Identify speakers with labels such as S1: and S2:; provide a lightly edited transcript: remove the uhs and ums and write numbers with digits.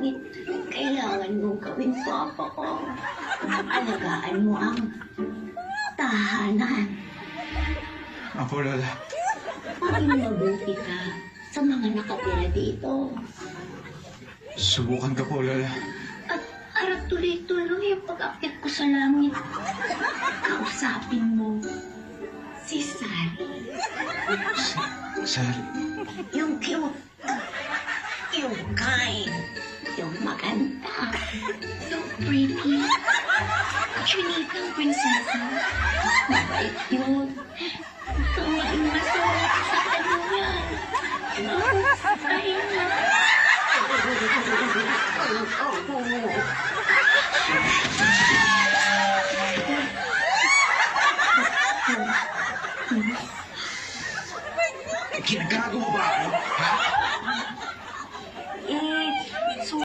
S1: langit. Kailangan mong gawin, Papa ko. Alagaan mo ang tahanan.
S2: Apo, Lola.
S1: Maging mabuti ka sa mga nakatira dito.
S2: Subukan ka po, Lola.
S1: At harap tuloy-tuloy ang pag-akyat ko sa langit. Kausapin mo si Sari.
S2: Sari.
S1: Yung cute. Yung kind. Yung maganda. Yung pretty. Trinitang prinsesa. Mabait yun.